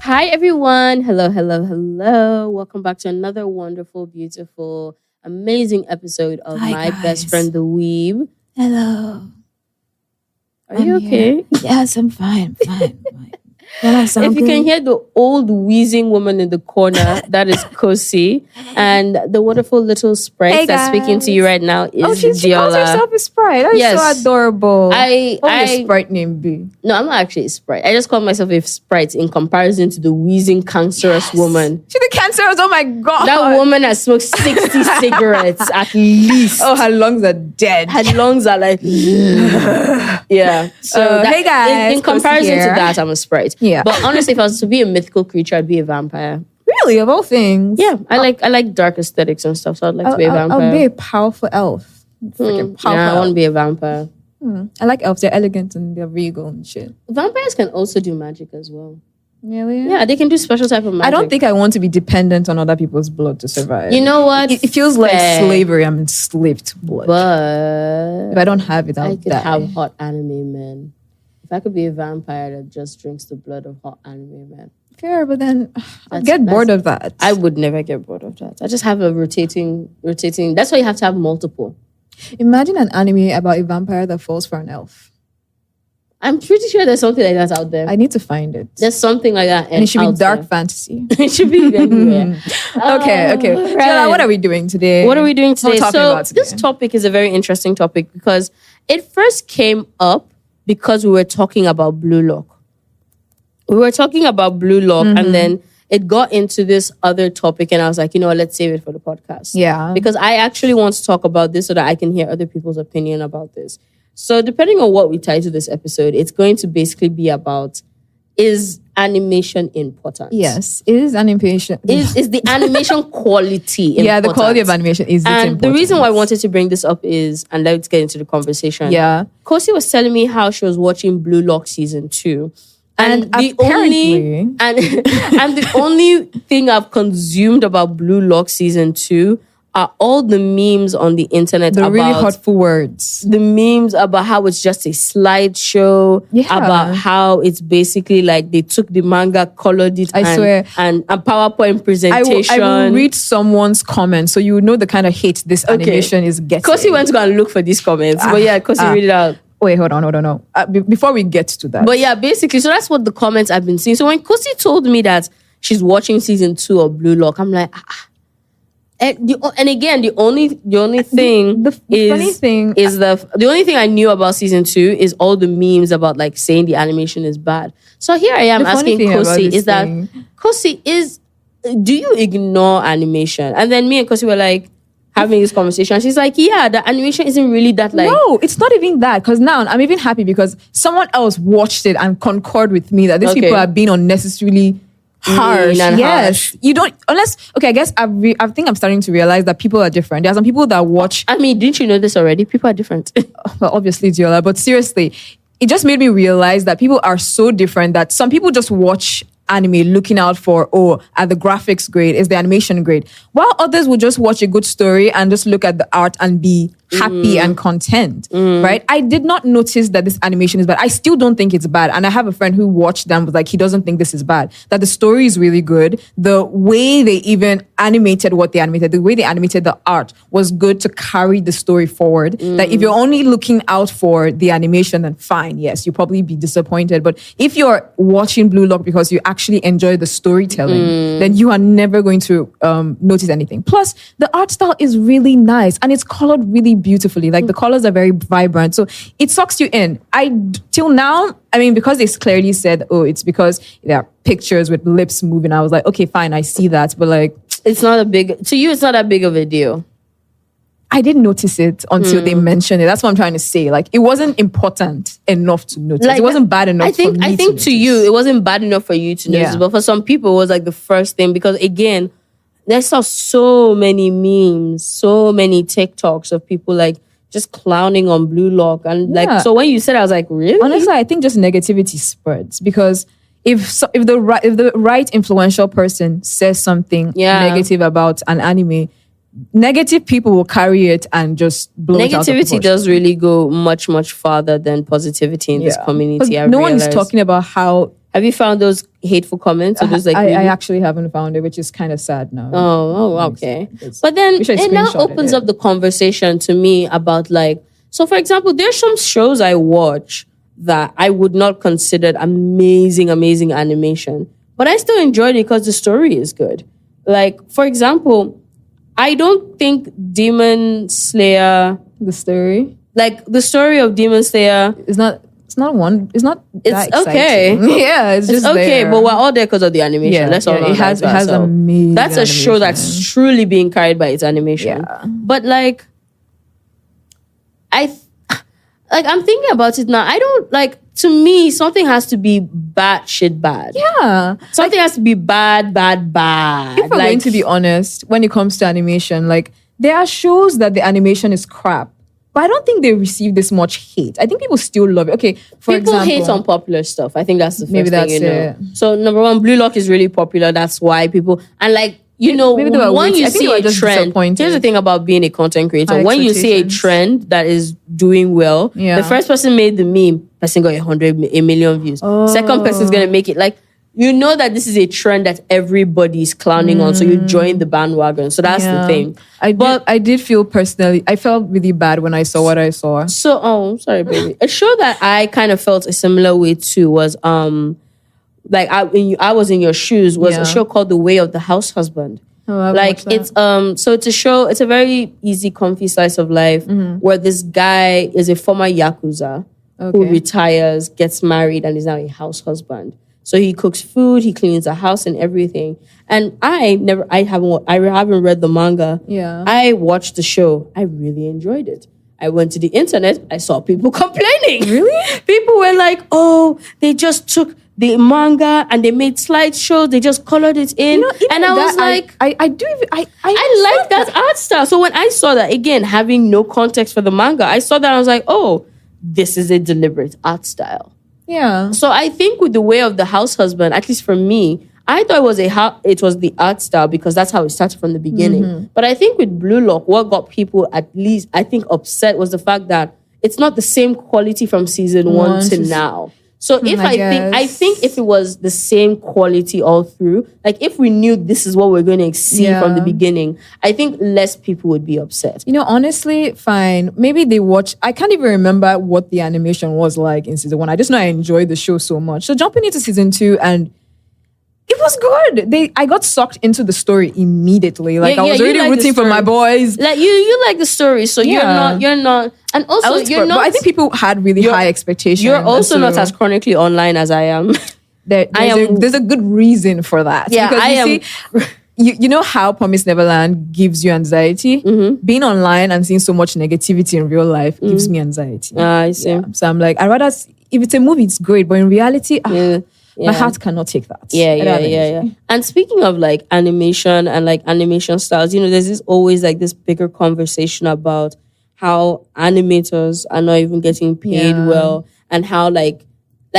Hi, everyone. Hello, hello, hello. Welcome back to another wonderful, beautiful, amazing episode of My Best Friend, the Weeb. Hello. Are you okay? Yes, I'm fine. If you can hear the old wheezing woman in the corner, that is Kosy. And the wonderful little sprite that's speaking to you right now is she Deola. calls herself a sprite. That is so adorable. What would a sprite name be? No, I'm not actually a sprite. I just call myself a sprite in comparison to the wheezing, cancerous woman. She's the cancerous, oh my God. That woman has smoked 60 cigarettes at least. Oh, her lungs are dead. Her lungs are like... yeah. So hey guys. In comparison to that, I'm a sprite. Yeah. But honestly, if I was to be a mythical creature, I'd be a vampire. Really? Of all things? Yeah. I like dark aesthetics and stuff, so I'd like to be a vampire. I'll be a powerful elf. Freaking powerful elf. I want to be a vampire. I like elves. They're elegant and they're regal and shit. Vampires can also do magic as well. Really? Yeah, they can do special type of magic. I don't think I want to be dependent on other people's blood to survive. You know what? It feels like slavery. I'm enslaved to blood. But if I don't have it, I could have hot anime men. If I could be a vampire that just drinks the blood of hot anime men. Fair, but then I'd get bored of that. I would never get bored of that. I just have a rotating. That's why you have to have multiple. Imagine an anime about a vampire that falls for an elf. I'm pretty sure there's something like that out there. I need to find it. There's something like that. And it should be dark fantasy. It should be anywhere. Okay. Right. So what are we doing today? This topic is a very interesting topic because it first came up because we were talking about Blue Lock. And then it got into this other topic and I was like, you know what, let's save it for the podcast. Yeah. Because I actually want to talk about this so that I can hear other people's opinion about this. So depending on what we title this episode, it's going to basically be about, is animation important? Yes, it is animation. Is the animation quality important? Yeah, the quality of animation is important. The reason why I wanted to bring this up is, and let's get into the conversation. Yeah. Kosy was telling me how she was watching Blue Lock season 2. And the only thing I've consumed about Blue Lock season 2 are all the memes on the internet the really hurtful words. The memes about how it's just a slideshow, about how it's basically like they took the manga, colored it, and a PowerPoint presentation. I will read someone's comments so you would know the kind of hate this animation is getting. Kosy went to go and look for these comments. But yeah, Kosy, read it out. Wait, hold on. Before we get to that. But yeah, basically, so that's what the comments I've been seeing. So when Kosy told me that she's watching season 2 of Blue Lock, I'm like, And again, the only thing the only thing I knew about season 2 is all the memes about like saying the animation is bad. So here I am asking Kosy, do you ignore animation? And then me and Kosy were like having this conversation. She's like, yeah, the animation isn't really that like... No, it's not even that. Because now I'm even happy because someone else watched it and concurred with me that these people are being unnecessarily harsh. Yes. You don't, unless, I guess I think I'm starting to realize that people are different. There are some people that watch... I mean, didn't you know this already? People are different. Well, obviously, Deola, but seriously, it just made me realize that people are so different that some people just watch anime looking out for, are the graphics great? Is the animation great? While others will just watch a good story and just look at the art and be happy and content, right? I did not notice that this animation is bad. I still don't think it's bad. And I have a friend who watched them, was like, he doesn't think this is bad. That the story is really good. The way they even animated what they animated, the way they animated the art was good to carry the story forward. That if you're only looking out for the animation, then fine, yes, you'll probably be disappointed. But if you're watching Blue Lock because you actually enjoy the storytelling, then you are never going to notice anything. Plus, the art style is really nice and it's colored really beautifully. Like the colors are very vibrant. So it sucks you in. Till now, I mean, because they clearly said, it's because there are pictures with lips moving. I was like, okay, fine, I see that. But like, it's not that big of a deal. I didn't notice it until they mentioned it. That's what I'm trying to say. Like, it wasn't important enough to notice. Like, it wasn't bad enough for me I think to you, it wasn't bad enough for you to notice. Yeah. But for some people, it was like the first thing. Because again, I saw so many memes, so many TikToks of people like just clowning on Blue Lock. And like, so when you said, I was like, really? Honestly, I think just negativity spreads. Because if the right influential person says something negative about an anime, negative people will carry it and just blow it out of proportion. Negativity does really go much, much farther than positivity in this community. No one is talking about how Have you found those hateful comments? Or those, like, I actually haven't found it, which is kind of sad now. Oh, okay. But then it now opens up the conversation to me about, like, so for example, there's some shows I watch that I would not consider amazing animation, but I still enjoyed it because the story is good. Like, for example, I don't think Demon Slayer... The story? Like, the story of Demon Slayer... It's not that okay. Yeah, it's just okay, there. But we're all there because of the animation. Yeah, Let's all know it has amazing that's a show that's truly being carried by its animation. Yeah. But like, I'm thinking about it now. I don't like. To me, something has to be batshit bad. Yeah, something has to be bad. If we're going to be honest, when it comes to animation, like, there are shows that the animation is crap, but I don't think they receive this much hate. I think people still love it. Okay, for example, people hate on popular stuff. I think that's the first maybe thing, that's you know. it. So number one, Blue Lock is really popular. That's why people, and like, you know, when you see a trend, here's the thing about being a content creator. When you see a trend that is doing well, the first person made the meme, person got 1 million views. Second person's gonna make it. Like, you know that this is a trend that everybody's clowning on, so you join the bandwagon. So that's the thing. I did feel personally, I felt really bad when I saw what I saw. So, sorry, baby. A show that I kind of felt a similar way to was like I was in your shoes was a show called The Way of the House Husband. Like, it's so it's a show, it's a very easy, comfy slice of life where this guy is a former Yakuza who retires, gets married, and is now a house husband. So he cooks food, he cleans the house and everything. And I haven't read the manga. Yeah. I watched the show. I really enjoyed it. I went to the internet, I saw people complaining. Really? People were like, oh, they just took the manga and they made slideshows, they just colored it in. You know, and I was like, I like that art style. So when I saw that, again, having no context for the manga, I saw that, I was like, oh, this is a deliberate art style. Yeah. So I think with The Way of the House Husband, at least for me, I thought it was the art style because that's how it started from the beginning. But I think with Blue Lock, what got people at least, I think, upset was the fact that it's not the same quality from season one to now. So I think if it was the same quality all through, like if we knew this is what we're going to see from the beginning, I think less people would be upset. You know, honestly, fine. Maybe they watch. I can't even remember what the animation was like in season one. I just know I enjoyed the show so much. So jumping into season two, and it was good. I got sucked into the story immediately. Like, I was already rooting for my boys. Like you like the story, so you're not. And also, you're not. But I think people had really high expectations. You're also not as chronically online as I am. There's a good reason for that. Yeah, because you know how Promised Neverland gives you anxiety? Being online and seeing so much negativity in real life gives me anxiety. I see. Yeah. So I'm like, if it's a movie, it's great. But in reality, my heart cannot take that. Yeah. And speaking of like animation and like animation styles, you know, there's always like this bigger conversation about how animators are not even getting paid well, and how like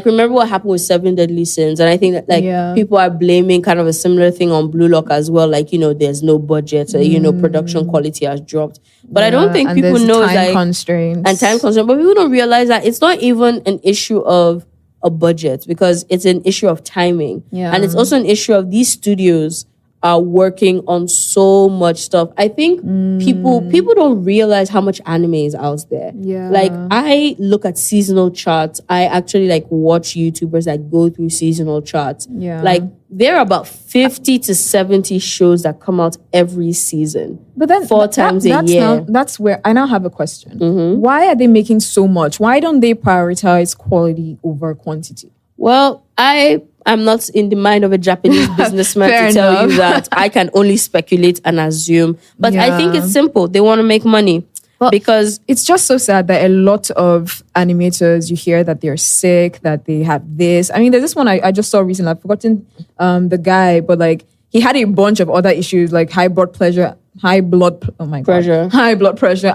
remember what happened with Seven Deadly Sins, and I think that like people are blaming kind of a similar thing on Blue Lock as well. Like, you know, there's no budget, you know, production quality has dropped. But I don't think people know time constraints. But people don't realize that it's not even an issue of a budget, because it's an issue of timing. And it's also an issue of these studios are working on so much stuff. I think people don't realize how much anime is out there. Like, I look at seasonal charts. I actually like watch YouTubers that go through seasonal charts. Like, there are about 50 to 70 shows that come out every season. But then 4 times a year. That's where I now have a question. Why are they making so much? Why don't they prioritize quality over quantity? Well, I'm not in the mind of a Japanese businessman to tell you that. I can only speculate and assume. But I think it's simple. They want to make money. Because it's just so sad that a lot of animators, you hear that they're sick, that they have this. I mean, there's this one I just saw recently. I've forgotten the guy, but like he had a bunch of other issues like high blood pressure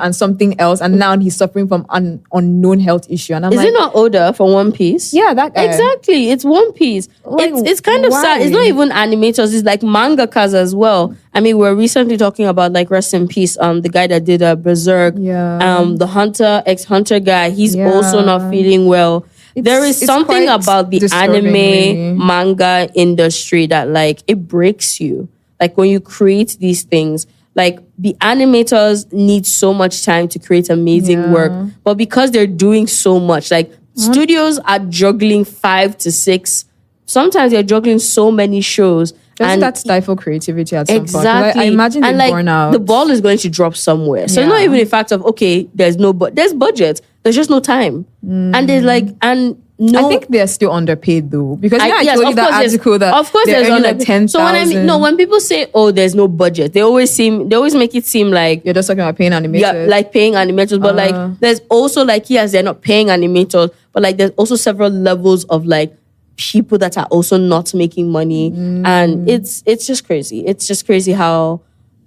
and something else, and now he's suffering from an unknown health issue. And Is it not Oda from One Piece? Yeah, that guy. Exactly, it's One Piece. Like, it's kind of sad. It's not even animators, it's like mangakas as well. I mean, we're recently talking about, like, rest in peace, the guy that did Berserk, the ex-Hunter guy, he's also not feeling well. there is something about the anime manga industry that like it breaks you. Like when you create these things, like the animators need so much time to create amazing work, but because they're doing so much, like studios are juggling 5 to 6. Sometimes they're juggling so many shows. Doesn't that stifle creativity at some point? Exactly. I imagine they like, burn out. The ball is going to drop somewhere. So it's not even a fact of, okay, there's budget. There's just no time. And there's like, and no. I think they're still underpaid though. Because I told you that article that of course there's like 10,000. So when people say, oh, there's no budget, they always make it seem like you're just talking about paying animators. Yeah, like paying animators. But like there's also like, yes, they're not paying animators, but like there's also several levels of like people that are also not making money. And it's just crazy. It's just crazy how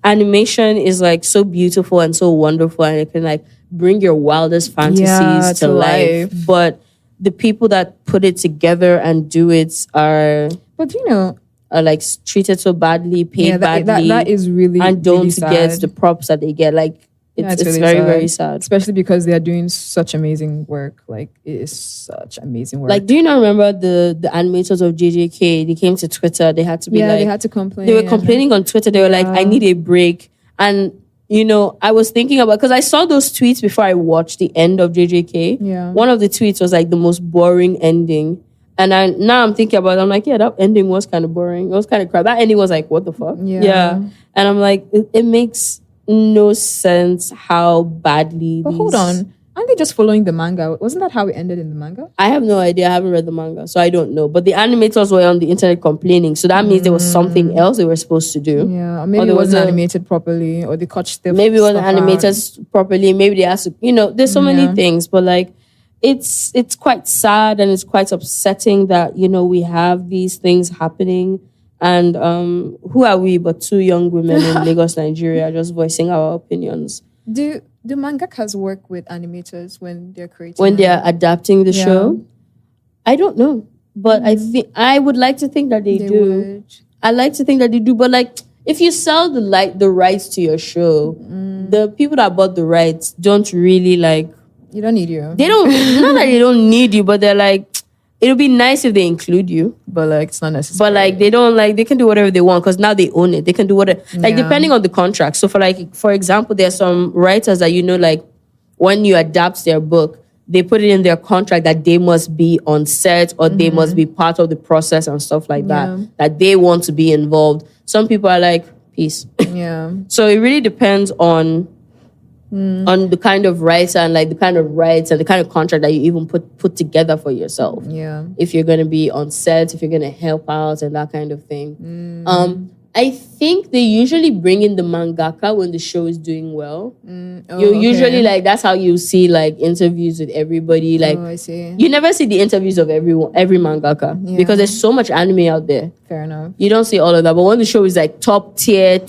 animation is like so beautiful and so wonderful, and it can like bring your wildest fantasies to life. But the people that put it together and do it are like treated so badly, paid badly. That is really, and don't really get the props that they get. Like it's really very, very sad. Especially because they are doing such amazing work. Like it is such amazing work. Like, do you not remember the animators of JJK? They came to Twitter. They had to be they had to complain. They were complaining on Twitter. They were like, I need a break. And I was thinking about, because I saw those tweets before I watched the end of JJK. Yeah. One of the tweets was like the most boring ending. And now I'm thinking about it. I'm like, yeah, that ending was kind of boring. It was kind of crap. That ending was like, what the fuck? Yeah. And I'm like, it makes no sense how badly. But hold on. Aren't they just following the manga? Wasn't that how it ended in the manga? I have no idea. I haven't read the manga, so I don't know. But the animators were on the internet complaining, so that means there was something else they were supposed to do. Yeah, or maybe it wasn't animated properly, or they cut stuff. Maybe it wasn't animated properly. Maybe they asked, there's so many things. But like, it's quite sad and it's quite upsetting that we have these things happening. And who are we but two young women in Lagos, Nigeria, just voicing our opinions? Do mangakas work with animators when they're creating? When they're adapting the show? I don't know. But I would like to think that they do. I like to think that they do. But like, if you sell the rights to your show, the people that bought the rights don't really like... You don't need you. They don't... Not that they don't need you, but they're like... It would be nice if they include you. But like, it's not necessary. But like, they don't like... They can do whatever they want because now they own it. They can do whatever... Like, depending on the contract. So for example, there are some writers that like, when you adapt their book, they put it in their contract that they must be on set or they must be part of the process and stuff like that. That they want to be involved. Some people are like, peace. Yeah. So it really depends on the kind of writer and like the kind of rights and the kind of contract that you even put together for yourself. Yeah. If you're going to be on set, if you're going to help out and that kind of thing. I think they usually bring in the mangaka when the show is doing well. Usually like that's how you see like interviews with everybody. Like I see. You never see the interviews of every mangaka because there's so much anime out there. Fair enough. You don't see all of that. But when the show is like top tier,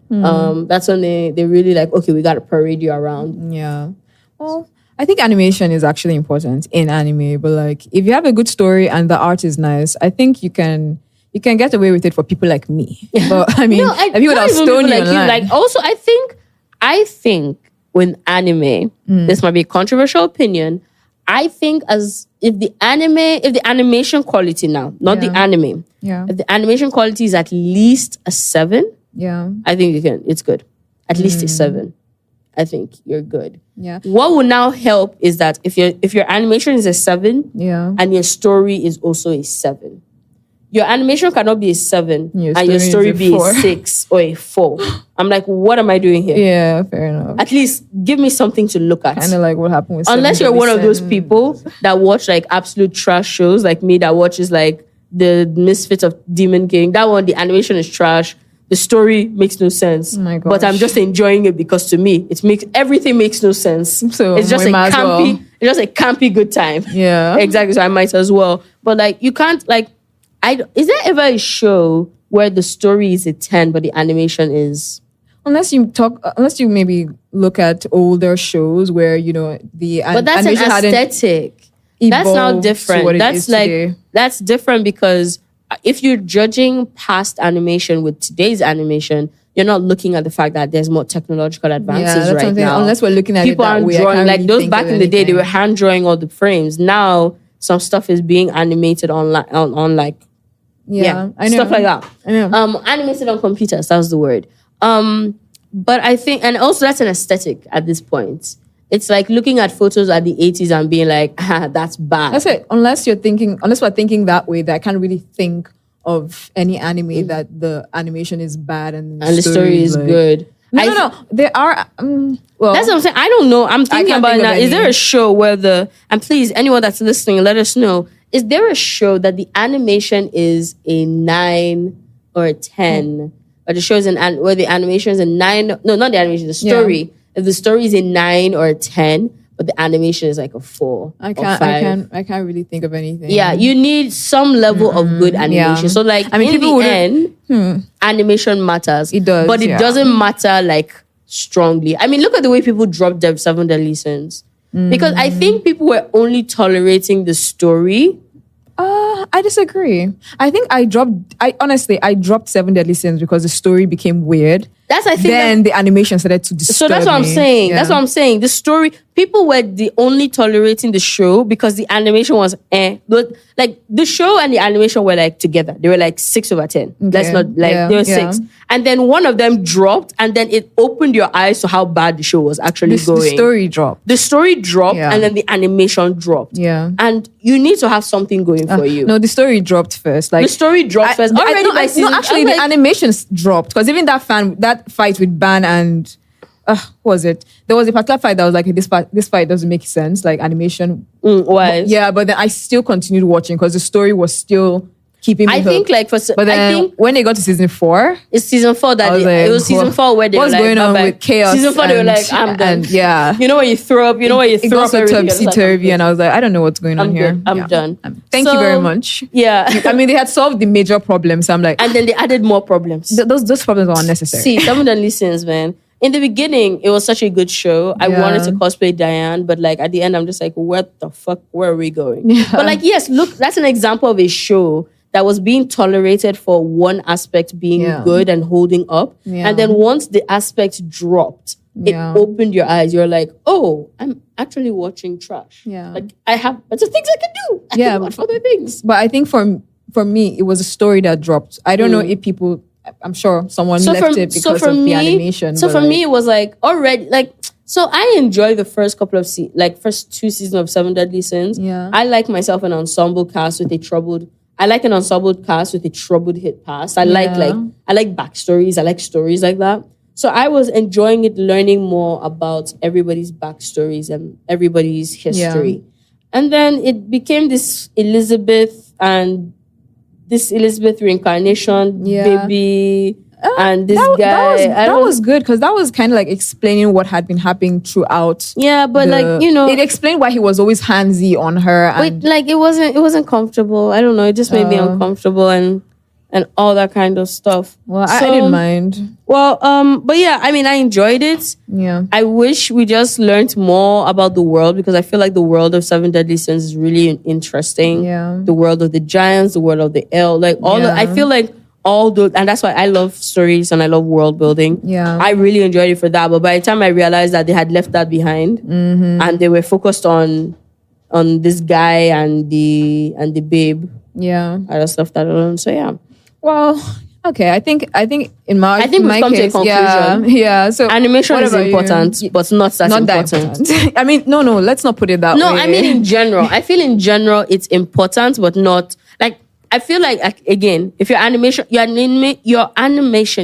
that's when they really like, okay, we got to parade you around. Yeah. Well, I think animation is actually important in anime, but like if you have a good story and the art is nice, I think you can get away with it for people like me. But I mean, people that stone you online. Like also, I think with anime, this might be a controversial opinion. I think if the animation quality now, not the anime, if the animation quality is at least a 7. Yeah, I think it's good. At least a 7. I think you're good. Yeah. What will now help is that if your animation is a 7, and your story is also a 7, your animation cannot be a 7 and your story be a 6 or a 4. I'm like, what am I doing here? Yeah, fair enough. At least give me something to look at. Kind of like what happened with. Unless you're one of those people that watch like absolute trash shows, like me, that watches like the Misfits of Demon King. That one, the animation is trash. The story makes no sense. Oh my gosh. But I'm just enjoying it because to me, everything makes no sense. So it's just it's just a campy good time. Yeah. Exactly. So I might as well. But like, you can't like, is there ever a show where the story is a 10, but the animation is... Unless you maybe look at older shows where, the but that's an aesthetic. That's now different. That's different because if you're judging past animation with today's animation, you're not looking at the fact that there's more technological advances right now. Unless we're looking at people it that aren't way, drawing like those back in the day. They were hand drawing all the frames. Now some stuff is being animated on like I know. stuff like that. I know. Animated on computers, that was the word. But I think, and also that's an aesthetic at this point. It's like looking at photos at the 80s and being like, that's bad. That's it. Unless we're thinking that way, that I can't really think of any anime that the animation is bad and the story is like, good. No. There are. Well, that's what I'm saying. I don't know. I'm thinking about it now. Is there a show where and please, anyone that's listening, let us know. Is there a show that the animation is a 9 or a 10? Or the show is where the animation is a 9? No, not the animation, the story. Yeah. If the story is a 9 or a 10, but the animation is like a 4 I or 5. I can't really think of anything. Yeah, you need some level of good animation. Yeah. So like, I mean, in the end, animation matters. It does, but it doesn't matter like strongly. I mean, look at the way people dropped Dev 7 Deadly Sins. Because I think people were only tolerating the story. I disagree. I think I dropped 7 Deadly Sins because the story became weird. Then the animation started to disturb So that's what I'm me. saying. Yeah. That's what I'm saying. The story, people were only tolerating the show because the animation was like the show and the animation were like together. They were like 6 over 10. Okay. That's not like they were 6. And then one of them dropped, and then it opened your eyes to how bad the show was actually going. The story dropped. The story dropped, and then the animation dropped. Yeah. And you need to have something going for you. No, the story dropped first. Like the story dropped first. The animations dropped because even that fight with Ban and what was it? There was a particular fight that was like, this fight doesn't make sense. Like animation. Why? Yeah, but then I still continued watching because the story was still keeping me hooked. Think like but then when they got to season 4, it's season 4 that it was season 4 where they were like, what's going on with chaos? Season 4 they were like, I'm done. You know when you throw up, it got so topsy-turvy, and I was like, I don't know what's going on here. I'm done. Thank you very much. Yeah. I mean, they had solved the major problems. So I'm like, and then they added more problems. Those problems are unnecessary. See, some of the listens, man. In the beginning, it was such a good show. I wanted to cosplay Diane, but like at the end, I'm just like, what the fuck? Where are we going? Yeah. But like, yes, look, that's an example of a show that was being tolerated for one aspect being good and holding up. Yeah. And then once the aspect dropped, it opened your eyes. You're like, oh, I'm actually watching trash. Yeah. Like I have better things I can do. I can watch other things. But I think for me, it was a story that dropped. I don't know if people, I'm sure someone left it because of the animation. So for me, it was like already like, so I enjoyed the first couple of first 2 seasons of 7 Deadly Sins. Yeah. I like myself an ensemble cast with a troubled hit past. I like backstories. I like stories like that. So I was enjoying it, learning more about everybody's backstories and everybody's history. Yeah. And then it became this Elizabeth reincarnation baby. And this guy. That was good because that was kind of like explaining what had been happening throughout. Yeah, but it explained why he was always handsy on her. And it wasn't comfortable. I don't know. It just made me uncomfortable and all that kind of stuff. Well, I didn't mind. Well, but yeah, I mean, I enjoyed it. Yeah. I wish we just learned more about the world because I feel like the world of 7 Deadly Sins is really interesting. Yeah. The world of the giants, the world of the elf, like I feel like all those, and that's why I love stories and I love world building. Yeah. I really enjoyed it for that. But by the time I realized that they had left that behind and they were focused on this guy and the babe. Yeah. I just left that alone. So yeah. Well, okay. I think in my we've come to a conclusion. Yeah. So animation is important, but not that important. I mean, no. Let's not put it that way. No, I mean in general. I feel in general it's important, but not like. I feel like again, if your animation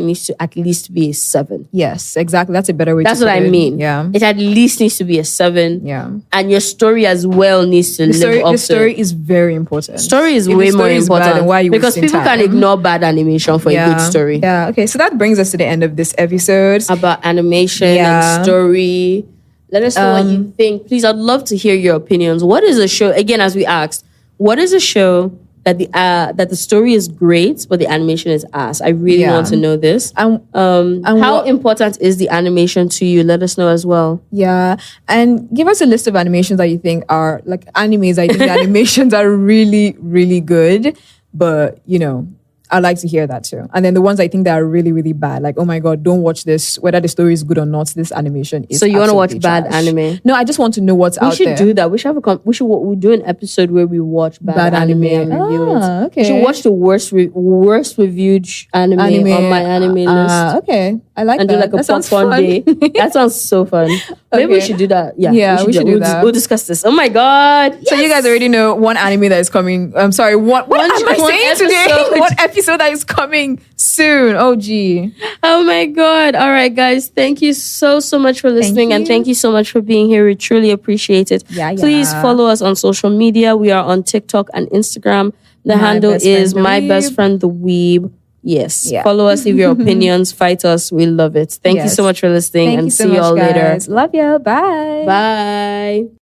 needs to at least be a 7. Yes, exactly. That's a better way. That's to what put I mean. Yeah, it at least needs to be a 7. Yeah, and your story as well needs to live up. The story is very important. Story is way more important. Why because people can ignore bad animation for a good story. Yeah. Okay. So that brings us to the end of this episode about animation and story. Let us know what you think. Please, I'd love to hear your opinions. What is a show? Again, as we asked, what is a show that the story is great, but the animation is ass? I really want to know this. And how important is the animation to you? Let us know as well. Yeah, and give us a list of animations that you think are like animes. I think the animations are really, really good, but I'd like to hear that too. And then the ones I think that are really, really bad, like, oh my God, don't watch this, whether the story is good or not, this animation is So you want to watch absolutely bad trash. anime? No, I just want to know what's out there. We should do that. We should have we do an episode where we watch bad anime and review it. Okay. We should watch the worst reviewed anime on my anime list. Okay. I like and that. do like a that sounds popcorn fun. day. That sounds so fun. Maybe we should do that. Yeah, we should do that. We'll discuss this. Oh my God. So you guys already know one anime that is coming. I'm sorry, what am I saying today? One episode that is coming soon. Oh gee. Oh my God. All right, guys. Thank you so much for listening. And thank you so much for being here. We truly appreciate it. Please follow us on social media. We are on TikTok and Instagram. The handle is My Best Friend the Weeb. Yes. Yeah. Follow us, leave your opinions, fight us. We love it. Thank you so much for listening and see you all later. Love you. Bye. Bye.